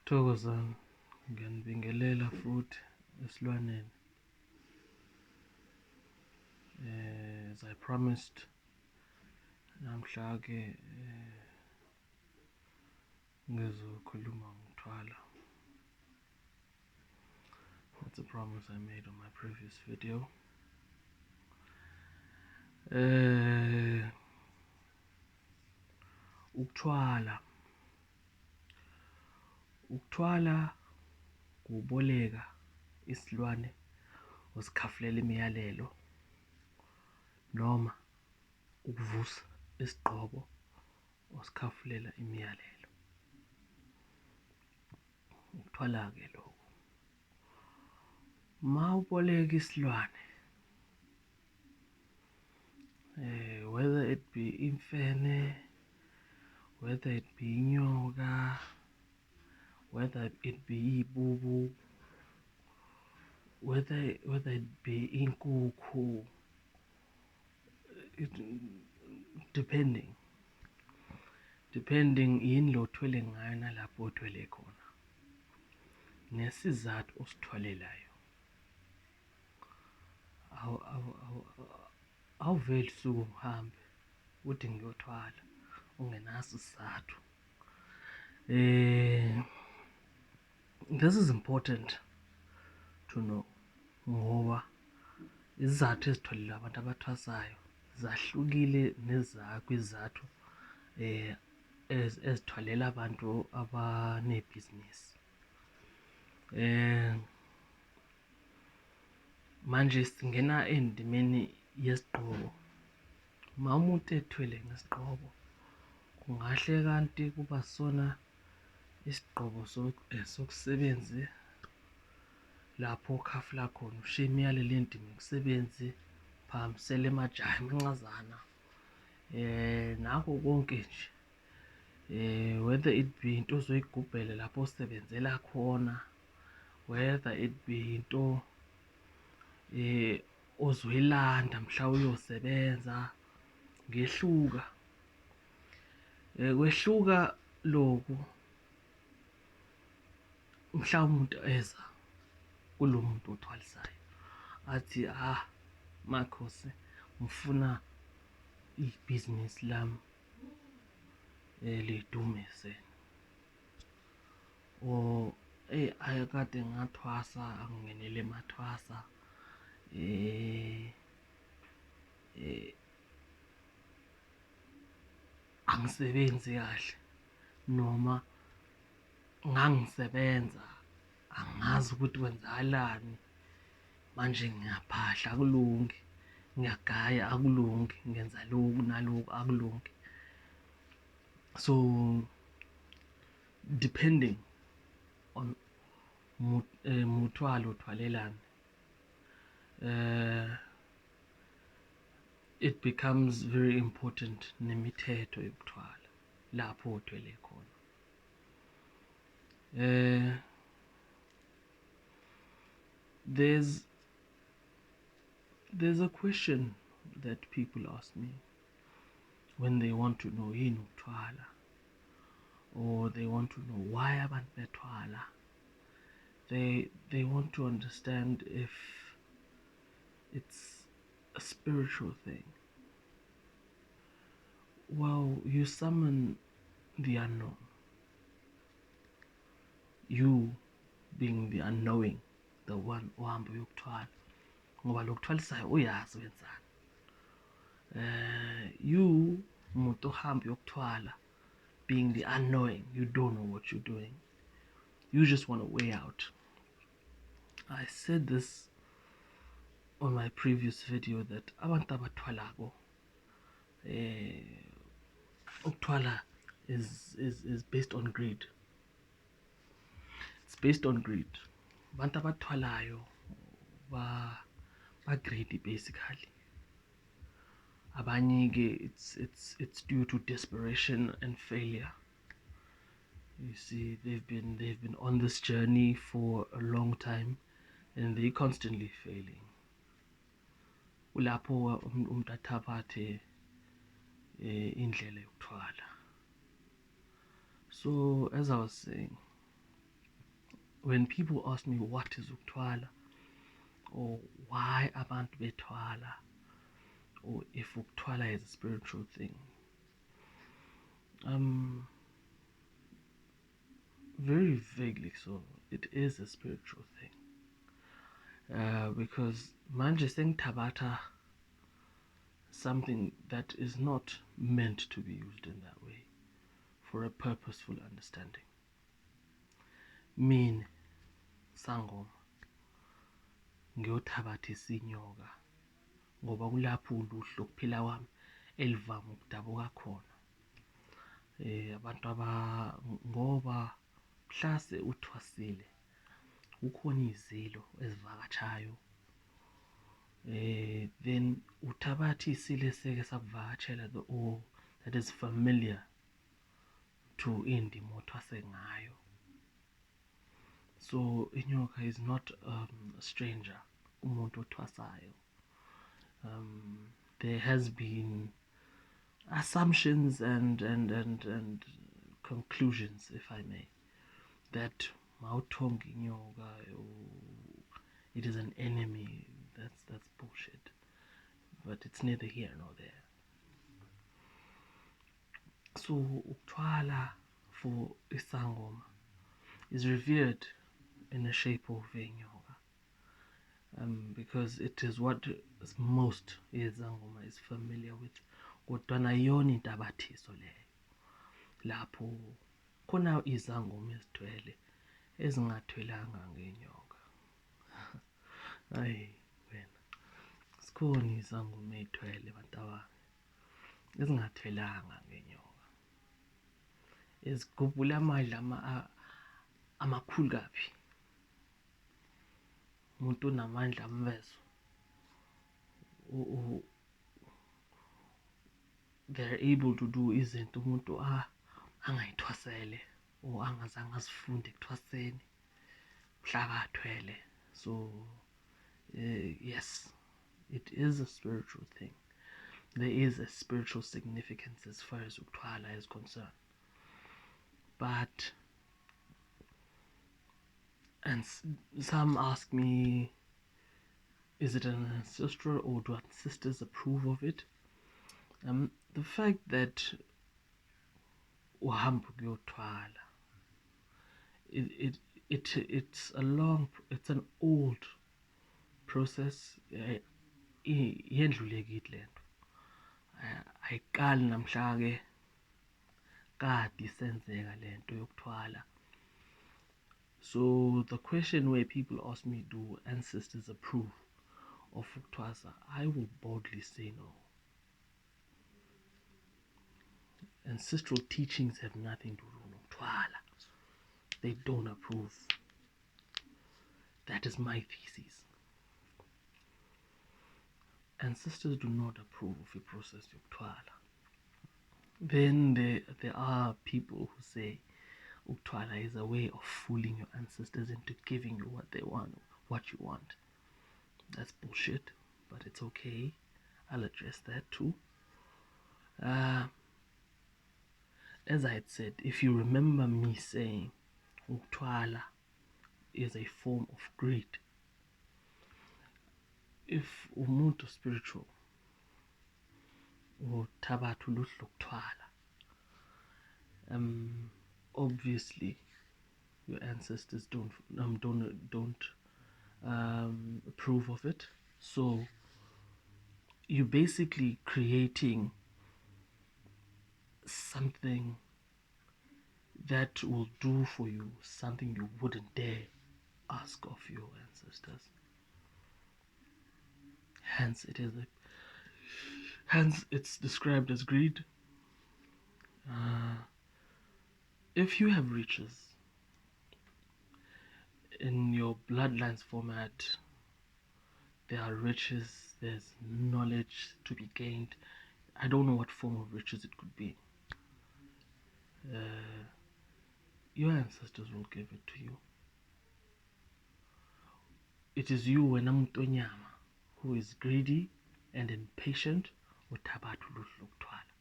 Thokozani, ngiyanibingelela futhi Esilwaneni. As I promised, namhla-ke ngizokhuluma ngokuthwala. That's a promise I made on my previous video. Ukuthwala. Ukuthwala kuboleka isilwane usikhafulela imiyalelo noma ukuvusa isigqoko usikhafulela imiyalelo. Ukuthwala-ke lokho. Mawuboleka isilwane, whether it be imfene, whether it be inyoka, whether it be ibubu, whether it be inkukhu, depending yini lo othwele ngayo nalapho othwele khona nesizathu osithwalelayo. Awuveli suku uhambe uthi ngiyothwala ungenaso isizathu. This is important to know ngoba izizathu ezithwalelwa abantu abathwasayo zahlukile nezakho izizathu ezithwalela abantu abanebhizinisi. Manje singena endimeni yesigqoko. Uma umuntu ethwele ngesigqoko, kungahle kanti kuba sona isigqoko sokusebenzi lapho ukhafula khona ushiya imiyalelo endima yokusebenzi, phakamisela emajaha emancazana, nakho konke nje. Whether it be into ozoyigubhela lapho osebenzela khona, whether it be into ozoyilanda mhla uyosebenza, ngehluka. Kwehluka lokhu mhla umuntu eza kulo muntu othwalisayo athi makhosi ngifuna ibhizinisi lami lidumise, or ayekade ngathwasa angingenele emathwasa, angisebenzi kahle noma ngangisebenza angazi ukuthi kwenzakalani manje ngiyaphahla akulungi, ngiyagaya akulungi, ngenza lokhu naloku akulungi. So depending on muthwalo uthwalelani, it becomes very important nemithetho yokuthwala lapho othwele khona. There's a question that people ask me when they want to know yini ukuthwala, or they want to know why abantu bethwala. They want to understand if it's a spiritual thing. Well, you summon the unknown, you being the unknowing, the one ohamba uyokuthwala ngoba lokuthwalisayo uyazi wenzani. You umuntu ohamba uyokuthwala being the unknowing, you don't know what you're doing, you just want a way out. I said this on my previous video that abantu abathwalako, ukuthwala is based on greed. It's based on greed. Abantu abathwalayo ba greedy basically. Abanye-ke it's due to desperation and failure. You see, they've been on this journey for a long time and they're constantly failing. Ulapho umuntu athaphathe indlela yokuthwala. So as I was saying, when people ask me what is ukuthwala, or why abantu bethwala, or if ukuthwala is a spiritual thing, very vaguely so, it is a spiritual thing. Because manje sengithabatha something that is not meant to be used in that way for a purposeful understanding. Mina sangoma ngiyothabathisa inyoka ngoba kulapho uluhlu lokuphila kwami elivama ukudabuka khona. Abantu ngoba mhlase uthwasile kukhona izilo ezivakatshayo, then uthabatha isilo eseke sakuvakatshela, or that is familiar to indima othwase ngayo. So inyoka is not a stranger umuntu othwasayo. There has been assumptions and conclusions, if I may, that mawuthonga inyoka it is an enemy. That's bullshit. But it's neither here nor there. So ukuthwala for isangoma is revered in the shape of a nyoka, because it is what most izangoma is familiar with. Kodwa ayona into abathiso leyo. Lapho khona izangoma ezithwele ezingathwelanga ngenyoka. Hayi wena, sikhona izangoma ezithwele bantabami ezingathwelanga ngenyoka, ezigubhula amandla amakhulu kabi. Umuntu unamandla amvezo, they're able to do izinto umuntu angayithwasele or angazange azifunde ekuthwaseni mhla kathwele. So yes, it is a spiritual thing. There is a spiritual significance as far as ukuthwala is concerned. But, and some ask me, is it an ancestral, or do ancestors approve of it? The fact that uhamba ukuyothwala, it's an old process. Yendlulekile lento, ayiqali namhla ke kade isenzeka lento yokuthwala. So the question where people ask me, do ancestors approve of ukuthwasa, I will boldly say no. Ancestral teachings have nothing to do with ukuthwala. They don't approve. That is my thesis. Ancestors do not approve of the process of ukuthwala. Then there are people who say ukuthwala is a way of fooling your ancestors into giving you what they want, what you want. That's bullshit, but it's okay. I'll address that too. As I had said, if you remember me saying ukuthwala is a form of greed, if umuntu spiritual uthabatha uluhlu lokuthwala, obviously your ancestors don't approve of it. So you're basically creating something that will do for you something you wouldn't dare ask of your ancestors. Hence it's described as greed. If you have riches in your bloodlines format, there are riches, there's knowledge to be gained. I don't know what form of riches it could be. Your ancestors will give it to you. It is you, wena muntu onyama, who is greedy and impatient uthabatha uluhlu lokuthwala.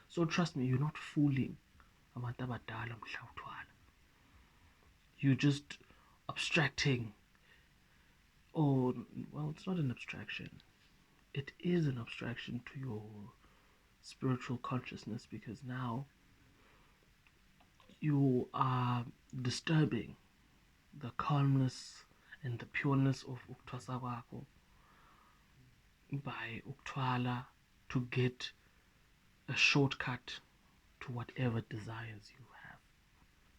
So trust me, you're not fooling abantu abadala mhla uthwala. You just abstracting, or, well, it's not an abstraction. It is an abstraction to your spiritual consciousness, because now you are disturbing the calmness and the pureness of ukuthwasa kwakho by ukuthwala, to get a shortcut to whatever desires you have.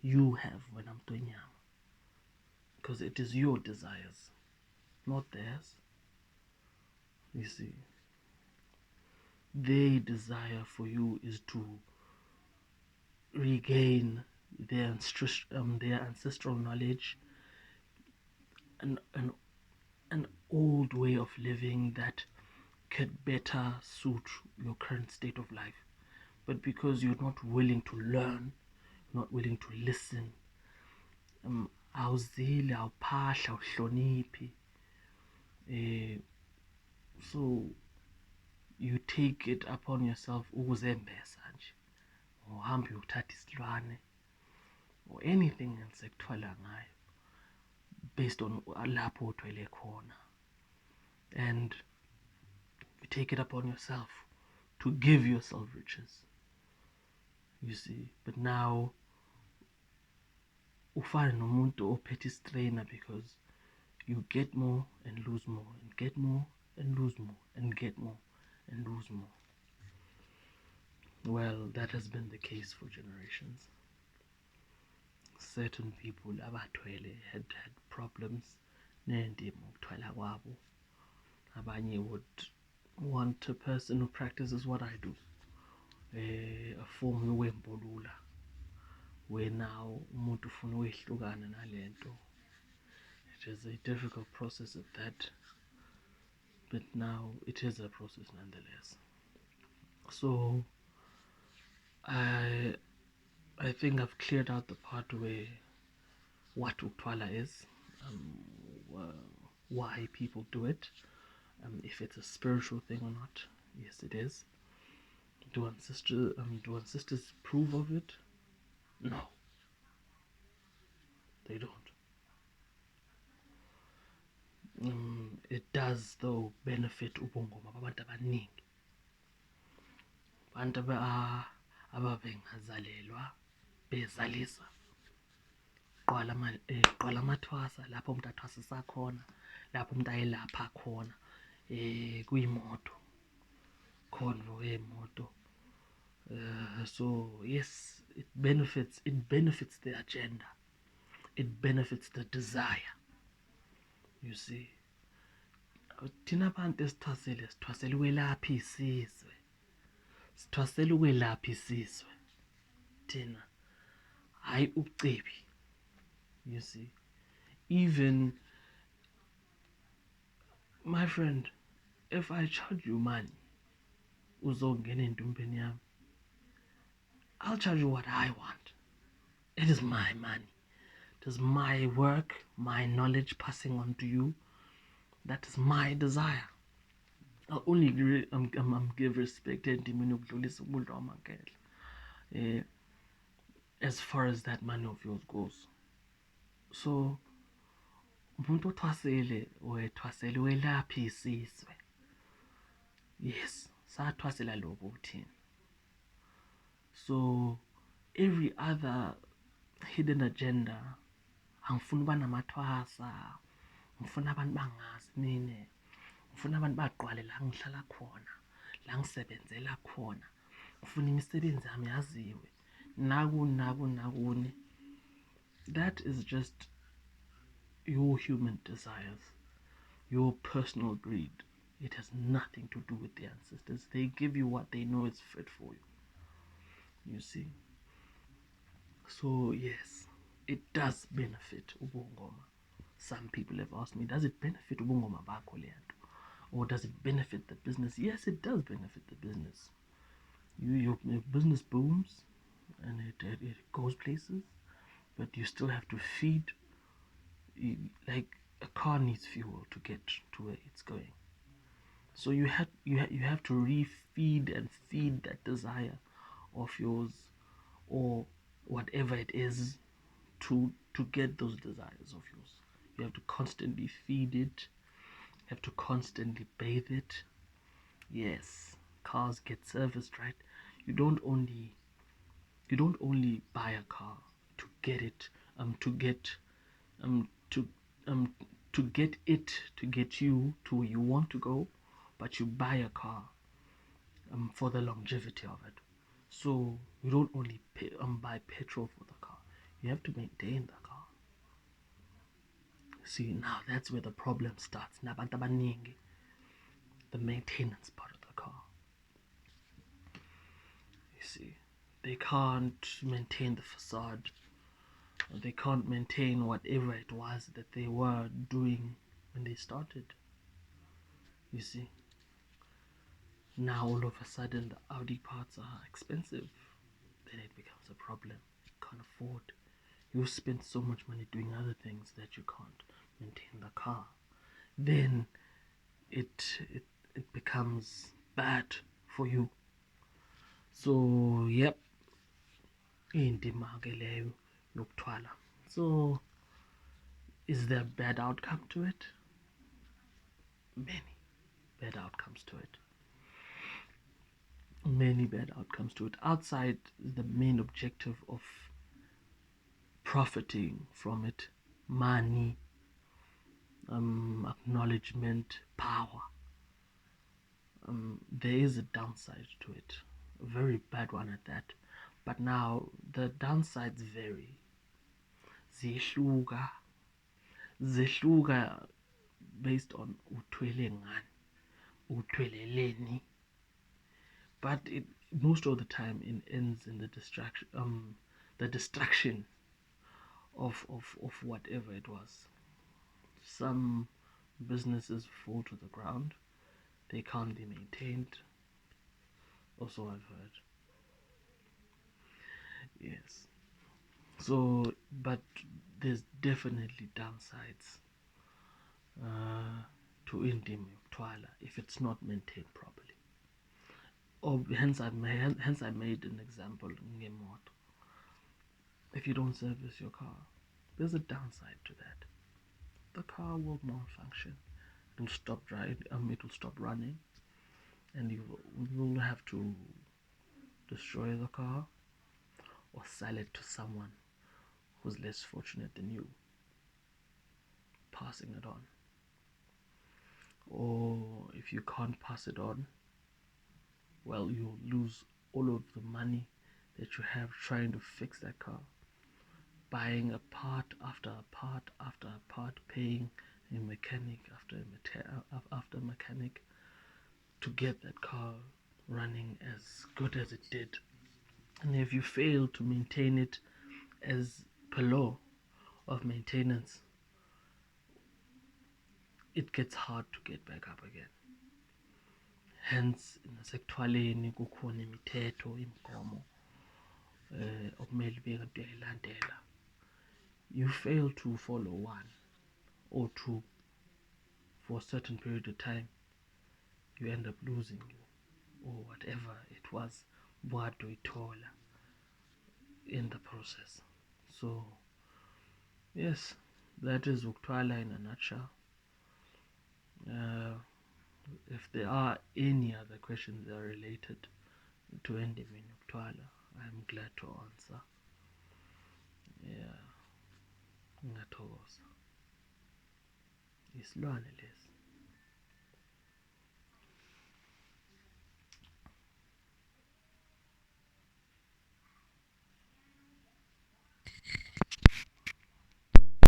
You have when I'm doing, because it is your desires, not theirs. You see, their desire for you is to regain their ancestral knowledge, and an old way of living that could better suit your current state of life. But because you're not willing to learn, not willing to listen, awuzili, awuphahla, awuhloniphi, so you take it upon yourself ukuzembesa nje, uhambe uyothatha isilwane or anything else ekuthwala ngayo based on lapho uthwele khona, and you take it upon yourself to give yourself riches, you see. But now ufana nomuntu ophethe istrainer, because you get more and lose more, and get more and lose more, and get more and lose more. Well, that has been the case for generations. Certain people abathwele had problems nendima ukuthwala kwabo. Abanye would want a person who practices what I do, a form yokwembolula, where now umuntu ufuna ukwehlukana nalento. It is a difficult process at that, but now it is a process nonetheless. So I think I've cleared out the part where what ukuthwala is, why people do it, if it's a spiritual thing or not. Yes, it is. Do ancestors approve of it? No, they don't. It does though benefit ubungoma babantu abaningi, abantu ababengazalelwa bezalisa. Qwala amathwasa, lapho umuntu athwasisa khona, lapho umuntu ayelapha khona, kuyimoto, convo yemoto. So yes, it benefits the agenda, it benefits the desire, you see. Thina abantu sithwasela ukwelapha isizwe, sithwasela ukwelapha isizwe thina, hayi ubucebi, you see. Even, my friend, if I charge you money uzongena entumbeni yami, I'll charge you what I want. It is my money, it is my work, my knowledge passing on to you. That is my desire. I'll only give respect as far as that money of yours goes. So umuntu othwasele wethwasele welapha isizwe. Yes, sathwasela lokho kuthina. So every other hidden agenda, angifuni uba namathwasa, ngifuna abantu bangazi nini, ngifuna abantu baqwale la ngihlala khona, la ngisebenzela khona, ngifuna imisebenzi yami yaziwe, nakuni. That is just your human desires, your personal greed. It has nothing to do with the ancestors. They give you what they know is fit for you see. So yes, it does benefit ubungoma. Some people have asked me, does it benefit ubungoma bakho le nto, or does it benefit the business? Yes, it does benefit the business. Your business booms and it goes places, but you still have to feed. Like a car needs fuel to get to where it's going. So you have to refeed and feed that desire of yours, or whatever it is, to get those desires of yours. You have to constantly feed it. You have to constantly bathe it. Yes, cars get serviced, right? You don't only you don't only buy a car to get it to get to um to get it to get you to where you want to go, but you buy a car for the longevity of it. So you don't only buy petrol for the car, you have to maintain the car. See, now that's where the problem starts. Nabantu abaningi, the maintenance part of the car. You see, they can't maintain the facade. They can't maintain whatever it was that they were doing when they started. You see, now all of a sudden the Audi parts are expensive. Then it becomes a problem. You can't afford. You spend so much money doing other things that you can't maintain the car. Then it becomes bad for you. So yep, indima ke leyo yokuthwala. So is there a bad outcome to it? Many bad outcomes to it. Many bad outcomes to it. Outside the main objective of profiting from it, money, acknowledgement, power. There is a downside to it, a very bad one at that. But now the downsides vary. Ziyehluka, zehluka based on uthwele ngani, uthweleleni. But it most of the time it ends in the destruction of whatever it was. Some businesses fall to the ground. They can't be maintained. Also, I've heard. Yes. So, but there's definitely downsides to indima yokuthwala if it's not maintained properly. Hence I made an example ngemoto. If you don't service your car, there's a downside to that. The car will malfunction. It will stop driving. It will stop running, and you will have to destroy the car or sell it to someone who's less fortunate than you, passing it on. Or if you can't pass it on, well, you'll lose all of the money that you have trying to fix that car, buying a part after a part after a part, paying a mechanic after a mechanic to get that car running as good as it did. And if you fail to maintain it as per law of maintenance, it gets hard to get back up again. Hence, nasekuthwaleni kukhona imithetho, imigomo okumele ube kanti uyayilandela. You fail to follow one or two for a certain period of time, you end up losing or whatever it was, watoyithola in the process. So yes, that is ukuthwala in a nutshell. If there are any other questions that are related to indima yokuthwala, I'm glad to answer. Yeah, ngathokoza. Isilwane lesi.